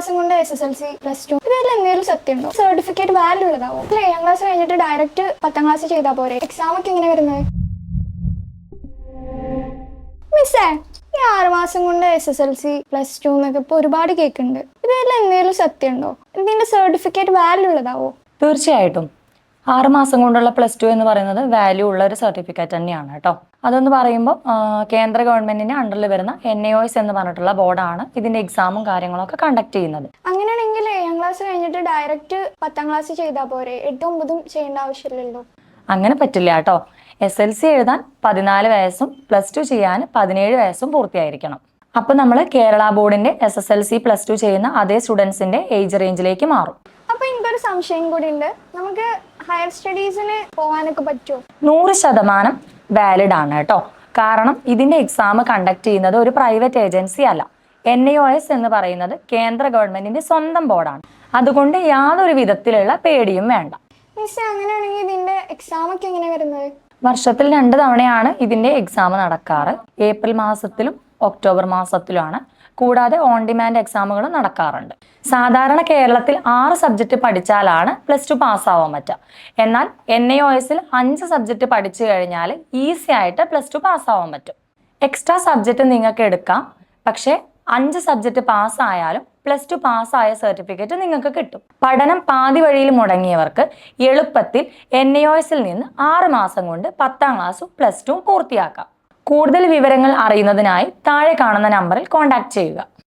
മാസം കൊണ്ട് SSLC +2 ഇതിൽ എന്തെങ്കിലും സത്യം ഉണ്ടോ? സർട്ടിഫിക്കറ്റ് വാല്യൂ ഉള്ളതാവോ? 7ാം ക്ലാസ് കഴിഞ്ഞിട്ട് ഡയറക്റ്റ് 10ാം ക്ലാസ് ചെയ്താൽ പോരെ? എക്സാം ഒക്കെ എങ്ങനെ വരുന്നത്? മിസ്സേ, ഈ 6 മാസം കൊണ്ട് SSLC +2 എന്നൊക്കെ ഇപ്പോൾ ഒരുപാട് കേൾക്കുന്നുണ്ട്. ഇതിൽ എന്തെങ്കിലും സത്യം ഉണ്ടോ? ഇതിന്റെ സർട്ടിഫിക്കറ്റ് വാല്യൂ ഉള്ളതാവോ? തീർച്ചയായിട്ടും 6 മാസം കൊണ്ടുള്ള +2 എന്ന് പറയുന്നത് വാല്യൂ ഉള്ള ഒരു സർട്ടിഫിക്കറ്റ് തന്നെയാണ് കേട്ടോ. അതെന്ന് പറയുമ്പോൾ കേന്ദ്ര ഗവൺമെന്റിന്റെ അണ്ടറിൽ വരുന്ന NIOS എന്ന് പറഞ്ഞിട്ടുള്ള ബോർഡാണ് ഇതിന്റെ എക്സാമും കാര്യങ്ങളൊക്കെ കണ്ടക്ട് ചെയ്യുന്നത്. അങ്ങനെയാണെങ്കിൽ 7ാം ക്ലാസ് കഴിഞ്ഞിട്ട് ഡയറക്റ്റ് 10ാം ക്ലാസ് ചെയ്താൽ പോരെ? 8ഉം 9ഉം ചെയ്യേണ്ട ആവശ്യമില്ലല്ലോ. അങ്ങനെ പറ്റില്ല കേട്ടോ. SLC എഴുതാൻ 14 വയസ്സും +2 ചെയ്യാൻ 17 വയസ്സും പൂർത്തിയായിരിക്കണം. അപ്പൊ നമ്മൾ കേരള ബോർഡിന്റെ SSLC +2 ചെയ്യുന്ന അതേ സ്റ്റുഡൻസിന്റെ ഏജ് റേഞ്ചിലേക്ക് മാറും. അപ്പൊ എനിക്കൊരു സംശയം കൂടി ഉണ്ട്, നമുക്ക് ഹയർ സ്റ്റഡീസിന് പോകാനൊക്കെ പറ്റുമോ? 100% വാലിഡ് ആണ് കേട്ടോ. കാരണം ഇതിന്റെ എക്സാം കണ്ടക്ട് ചെയ്യുന്നത് ഒരു പ്രൈവറ്റ് ഏജൻസി അല്ല. NIOS എന്ന് പറയുന്നത് കേന്ദ്ര ഗവൺമെന്റിന്റെ സ്വന്തം ബോർഡാണ്. അതുകൊണ്ട് യാതൊരു വിധത്തിലുള്ള പേടിയും വേണ്ട. മിസ്, അങ്ങനെയാണെങ്കിൽ ഇതിന്റെ എക്സാം ഒക്കെ എങ്ങനെ വരുന്നത്? വർഷത്തിൽ 2 തവണയാണ് ഇതിന്റെ എക്സാം നടക്കാറ്. ഏപ്രിൽ മാസത്തിലും ഒക്ടോബർ മാസത്തിലുമാണ്. കൂടാതെ ഓൺ ഡിമാൻഡ് എക്സാമുകൾ നടക്കാറുണ്ട്. സാധാരണ കേരളത്തിൽ 6 സബ്ജക്റ്റ് പഠിച്ചാലാണ് +2 പാസ്സാവാൻ പറ്റുക. എന്നാൽ NIOSൽ 5 സബ്ജക്റ്റ് പഠിച്ചു കഴിഞ്ഞാൽ ഈസി ആയിട്ട് +2 പാസ്സാവാൻ പറ്റും. എക്സ്ട്രാ സബ്ജക്റ്റ് നിങ്ങൾക്ക് എടുക്കാം. പക്ഷേ 5 സബ്ജക്റ്റ് പാസ്സായാലും +2 പാസ്സായ സർട്ടിഫിക്കറ്റ് നിങ്ങൾക്ക് കിട്ടും. പഠനം പാതി വഴിയിൽ മുടങ്ങിയവർക്ക് എളുപ്പത്തിൽ NIOSൽ നിന്ന് 6 മാസം കൊണ്ട് 10ാം ക്ലാസ്സും +2 പൂർത്തിയാക്കാം. കൂടുതൽ വിവരങ്ങൾ അറിയുന്നതിനായി താഴെ കാണുന്ന നമ്പറിൽ കോൺടാക്ട് ചെയ്യുക.